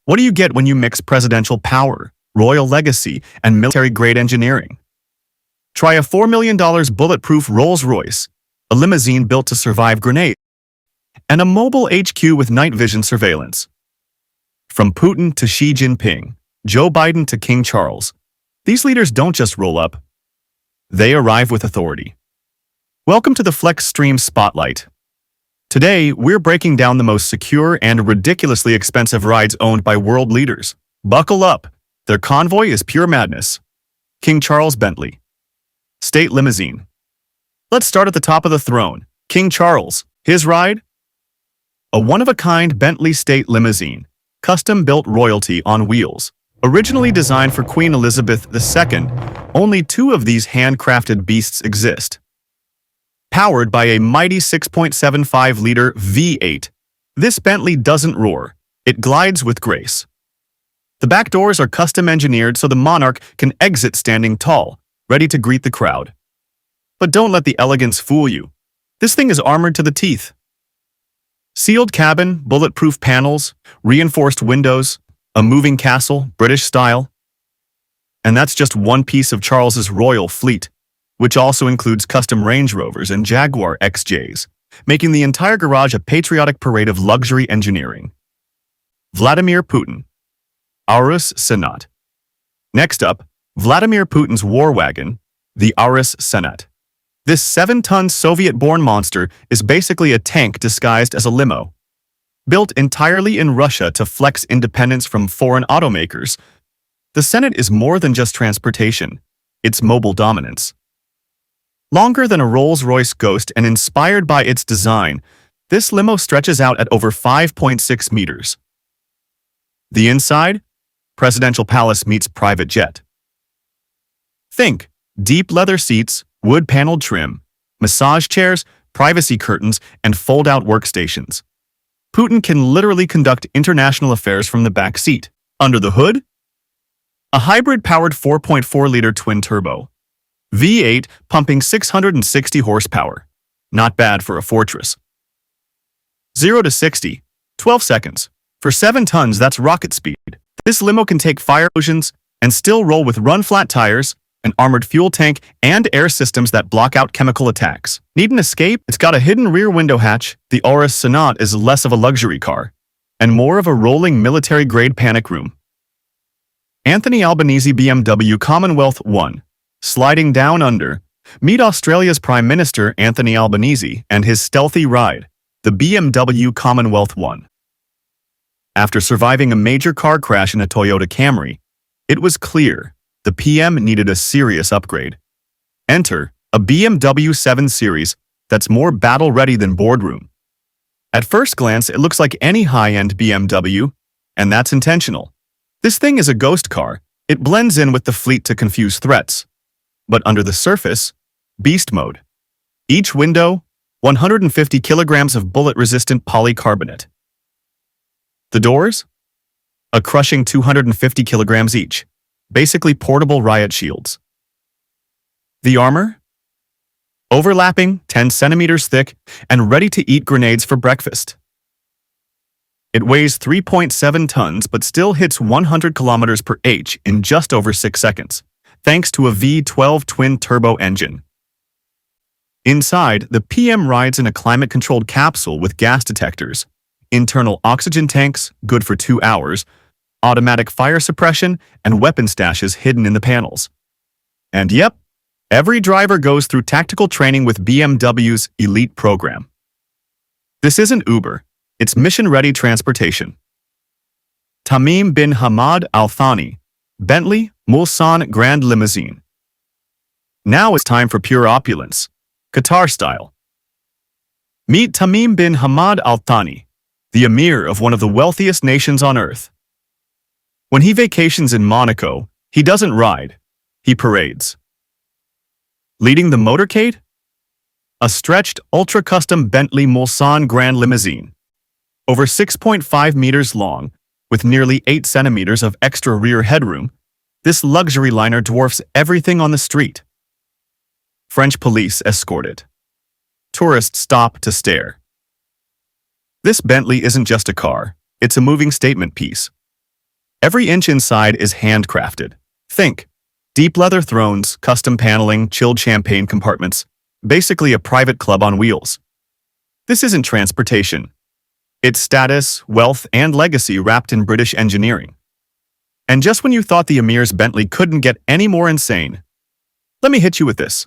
What do you get when you mix presidential power, royal legacy, and military-grade engineering? Try a $4 million bulletproof Rolls-Royce, a limousine built to survive grenades, and a mobile HQ with night vision surveillance. From Putin to Xi Jinping, Joe Biden to Kingcharles, these leaders don't just roll up. They arrive with authority. Welcome to the Flex Stream Spotlight. Today, we're breaking down the most secure and ridiculously expensive rides owned by world leaders. Buckle up. Their convoy is pure madness. Kingcharles Bentley. State Limousine. Let's start at the top of the throne. Kingcharles. His ride? A one-of-a-kind Bentley State Limousine. Custom-built royalty on wheels. Originally designed for Queen Elizabeth II, only two of these handcrafted beasts exist. Powered by a mighty 6.75-liter V8, this Bentley doesn't roar, it glides with grace. The back doors are custom-engineered so the monarch can exit standing tall, ready to greet the crowd. But don't let the elegance fool you. This thing is armored to the teeth. Sealed cabin, bulletproof panels, reinforced windows, a moving castle, British style. And that's just one piece of Charles's royal fleet, which also includes custom Range Rovers and Jaguar XJs, making the entire garage a patriotic parade of luxury engineering. Vladimir Putin. Aurus Senat. Next up, Vladimir Putin's war wagon, the Aurus Senat. This 7-ton Soviet-born monster is basically a tank disguised as a limo. Built entirely in Russia to flex independence from foreign automakers, the Senat is more than just transportation, it's mobile dominance. Longer than a Rolls-Royce Ghost and inspired by its design, this limo stretches out at over 5.6 meters. The inside? Presidential palace meets private jet. Think deep leather seats, wood-paneled trim, massage chairs, privacy curtains, and fold-out workstations. Putin can literally conduct international affairs from the back seat. Under the hood? A hybrid-powered 4.4-liter twin-turbo. V8 pumping 660 horsepower. Not bad for a fortress. 0 to 60, 12 seconds. For 7 tons, that's rocket speed. This limo can take fire explosions and still roll with run-flat tires, an armored fuel tank, and air systems that block out chemical attacks. Need an escape? It's got a hidden rear window hatch. The Aurus Senat is less of a luxury car, and more of a rolling military-grade panic room. Anthony Albanese BMW Commonwealth 1. Sliding down under, meet Australia's Prime Minister Anthony Albanese and his stealthy ride, the BMW Commonwealth 1. After surviving a major car crash in a Toyota Camry, it was clear the PM needed a serious upgrade. Enter a BMW 7 Series that's more battle-ready than boardroom. At first glance, it looks like any high-end BMW, and that's intentional. This thing is a ghost car. It blends in with the fleet to confuse threats. But under the surface, beast mode. Each window, 150 kilograms of bullet-resistant polycarbonate. The doors? A crushing 250 kilograms each. Basically portable riot shields. The armor? Overlapping, 10 centimeters thick, and ready to eat grenades for breakfast. It weighs 3.7 tons but still hits 100 kilometers per h in just over 6 seconds, thanks to a V12 twin-turbo engine. Inside, the PM rides in a climate-controlled capsule with gas detectors, internal oxygen tanks, good for 2 hours, automatic fire suppression, and weapon stashes hidden in the panels. And yep, every driver goes through tactical training with BMW's Elite program. This isn't Uber, it's mission-ready transportation. Tamim bin Hamad Al Thani, Bentley, Mulsanne Grand Limousine. Now it's time for pure opulence, Qatar style. Meet Tamim bin Hamad Al Thani, the emir of one of the wealthiest nations on earth. When he vacations in Monaco, he doesn't ride, he parades. Leading the motorcade? A stretched, ultra-custom Bentley Mulsanne Grand Limousine. Over 6.5 meters long, with nearly 8 centimeters of extra rear headroom, this luxury liner dwarfs everything on the street. French police escort it. Tourists stop to stare. This Bentley isn't just a car, it's a moving statement piece. Every inch inside is handcrafted. Think deep leather thrones, custom paneling, chilled champagne compartments. Basically a private club on wheels. This isn't transportation. It's status, wealth, and legacy wrapped in British engineering. And just when you thought the Emir's Bentley couldn't get any more insane, let me hit you with this.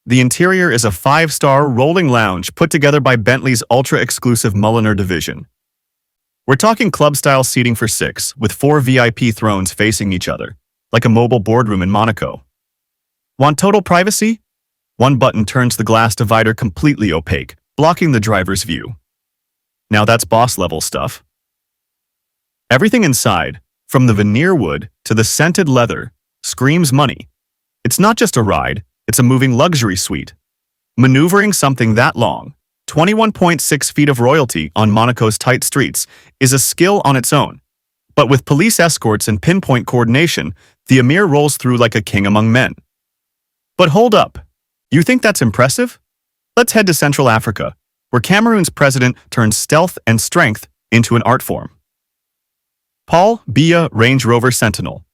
The interior is a 5-star rolling lounge put together by Bentley's ultra-exclusive Mulliner division. We're talking club-style seating for 6, with 4 VIP thrones facing each other, like a mobile boardroom in Monaco. Want total privacy? One button turns the glass divider completely opaque, blocking the driver's view. Now that's boss-level stuff. Everything inside, from the veneer wood to the scented leather, screams money. It's not just a ride, it's a moving luxury suite. Maneuvering something that long, 21.6 feet of royalty on Monaco's tight streets, is a skill on its own. But with police escorts and pinpoint coordination, the Emir rolls through like a king among men. But hold up. You think that's impressive? Let's head to Central Africa, where Cameroon's president turns stealth and strength into an art form. Biya Range Rover Sentinel.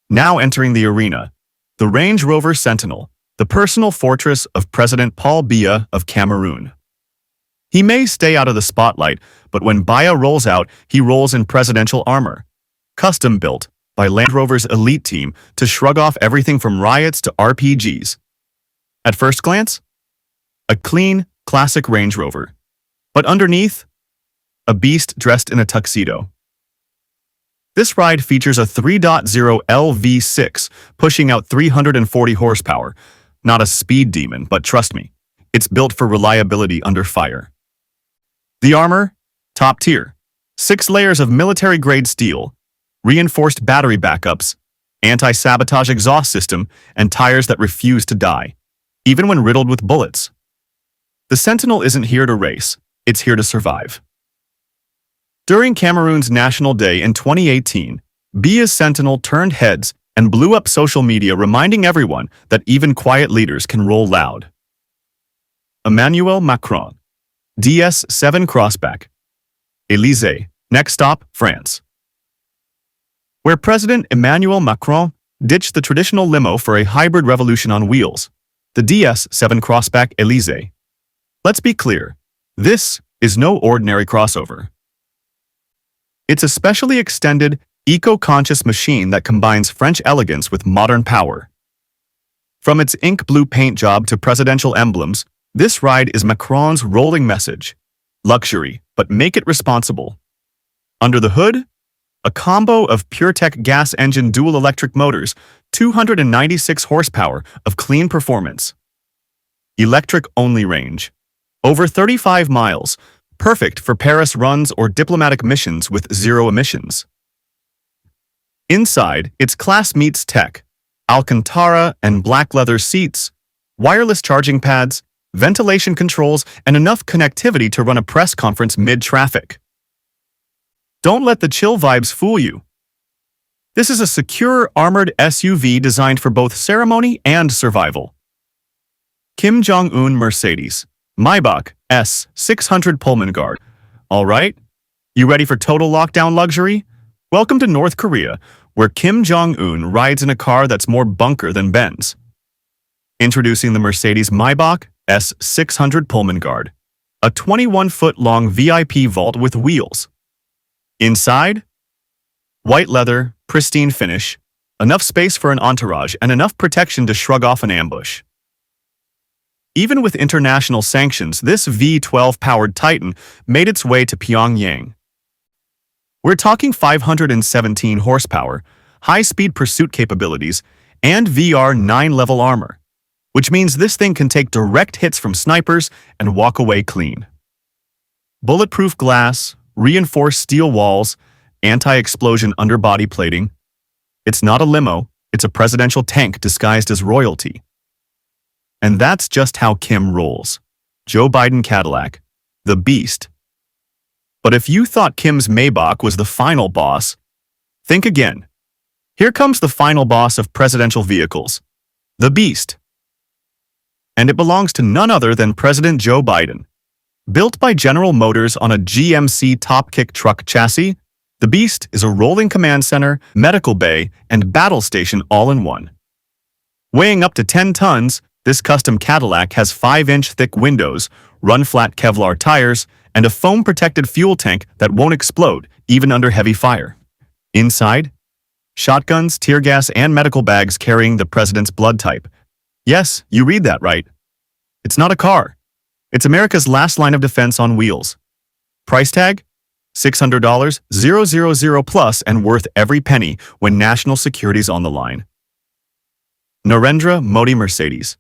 Now entering the arena, the Range Rover Sentinel, the personal fortress of President Paul Biya of Cameroon. He may stay out of the spotlight, but when Biya rolls out, he rolls in presidential armor, custom-built by Land Rover's elite team to shrug off everything from riots to RPGs. At first glance, a clean, classic Range Rover. But underneath, a beast dressed in a tuxedo. This ride features a 3.0 LV6, pushing out 340 horsepower. Not a speed demon, but trust me, it's built for reliability under fire. The armor? Top tier. 6 layers of military-grade steel, reinforced battery backups, anti-sabotage exhaust system, and tires that refuse to die, even when riddled with bullets. The Sentinel isn't here to race, it's here to survive. During Cameroon's National Day in 2018, Biya's Sentinel turned heads and blew up social media, reminding everyone that even quiet leaders can roll loud. Emmanuel Macron. DS7 Crossback. Elysee. Next stop, France. Where President Emmanuel Macron ditched the traditional limo for a hybrid revolution on wheels, the DS7 Crossback Elysee. Let's be clear, this is no ordinary crossover. It's a specially extended, eco-conscious machine that combines French elegance with modern power. From its ink blue paint job to presidential emblems, this ride is Macron's rolling message. Luxury, but make it responsible. Under the hood, a combo of PureTech gas engine dual electric motors, 296 horsepower of clean performance. Electric-only range. Over 35 miles, perfect for Paris runs or diplomatic missions with 0 emissions. Inside, its class meets tech. Alcantara and black leather seats, wireless charging pads, ventilation controls, and enough connectivity to run a press conference mid-traffic. Don't let the chill vibes fool you. This is a secure, armored SUV designed for both ceremony and survival. Kim Jong-un Mercedes Maybach S600 Pullman Guard. All right? You ready for total lockdown luxury? Welcome to North Korea, where Kim Jong-un rides in a car that's more bunker than Benz. Introducing the Mercedes Maybach S600 Pullman Guard, a 21-foot-long VIP vault with wheels. Inside, white leather, pristine finish, enough space for an entourage and enough protection to shrug off an ambush. Even with international sanctions, this V12-powered Titan made its way to Pyongyang. We're talking 517 horsepower, high-speed pursuit capabilities, and VR9 level armor, which means this thing can take direct hits from snipers and walk away clean. Bulletproof glass, reinforced steel walls, anti-explosion underbody plating. It's not a limo, it's a presidential tank disguised as royalty. And that's just how Kim rolls. Joe Biden Cadillac, the beast. But if you thought Kim's Maybach was the final boss, think again. Here comes the final boss of presidential vehicles, the beast. And it belongs to none other than President Joe Biden. Built by General Motors on a GMC Top Kick truck chassis, The beast is a rolling command center, medical bay, and battle station all in one. Weighing up to 10 tons, this custom Cadillac has 5-inch thick windows, run-flat Kevlar tires, and a foam-protected fuel tank that won't explode, even under heavy fire. Inside, shotguns, tear gas, and medical bags carrying the president's blood type. Yes, you read that right. It's not a car. It's America's last line of defense on wheels. Price tag? $600, 000 plus, and worth every penny when national security's on the line. Narendra Modi Mercedes.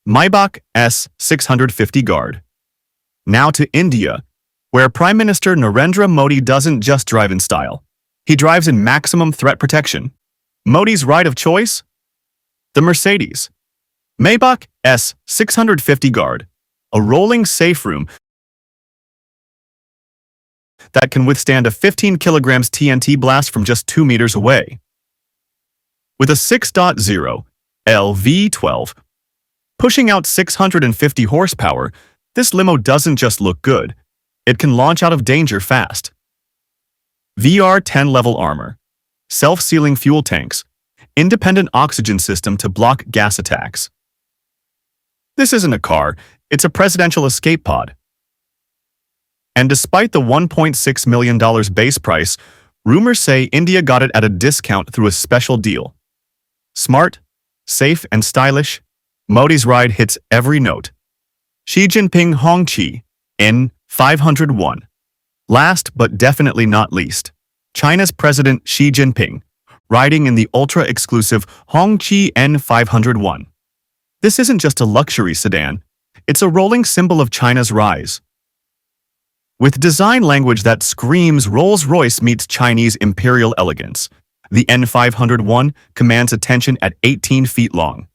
Maybach S650 Guard. Now to India, where Prime Minister Narendra Modi doesn't just drive in style. He drives in maximum threat protection. Modi's ride of choice? The Mercedes. Maybach S650 Guard. A rolling safe room that can withstand a 15 kilograms TNT blast from just 2 meters away. With a 6.0 LV12, pushing out 650 horsepower, this limo doesn't just look good, it can launch out of danger fast. VR-10 level armor, self-sealing fuel tanks, independent oxygen system to block gas attacks. This isn't a car, it's a presidential escape pod. And despite the $1.6 million base price, rumors say India got it at a discount through a special deal. Smart, safe, and stylish, Modi's ride hits every note. Xi Jinping Hongqi, N501. Last but definitely not least, China's President Xi Jinping, riding in the ultra-exclusive Hongqi N501. This isn't just a luxury sedan, it's a rolling symbol of China's rise. With design language that screams Rolls-Royce meets Chinese imperial elegance, the N501 commands attention at 18 feet long.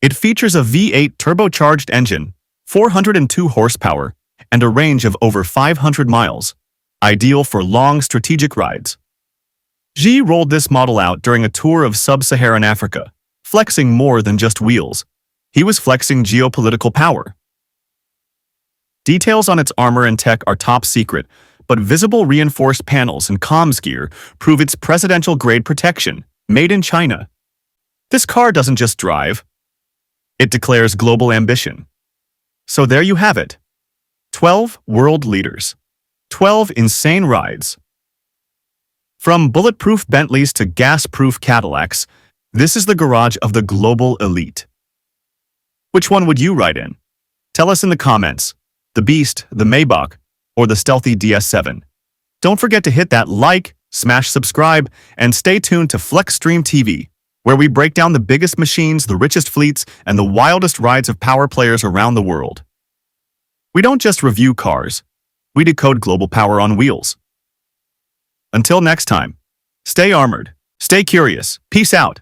It features a V8 turbocharged engine, 402 horsepower, and a range of over 500 miles, ideal for long strategic rides. Xi rolled this model out during a tour of sub-Saharan Africa, flexing more than just wheels. He was flexing geopolitical power. Details on its armor and tech are top secret, but visible reinforced panels and comms gear prove its presidential-grade protection, made in China. This car doesn't just drive, it declares global ambition. So there you have it. 12 world leaders. 12 insane rides. From bulletproof Bentleys to gas-proof Cadillacs, this is the garage of the global elite. Which one would you ride in? Tell us in the comments. The Beast, the Maybach, or the stealthy DS7. Don't forget to hit that like, smash subscribe, and stay tuned to Flexstream TV, where we break down the biggest machines, the richest fleets, and the wildest rides of power players around the world. We don't just review cars, we decode global power on wheels. Until next time, stay armored, stay curious, peace out.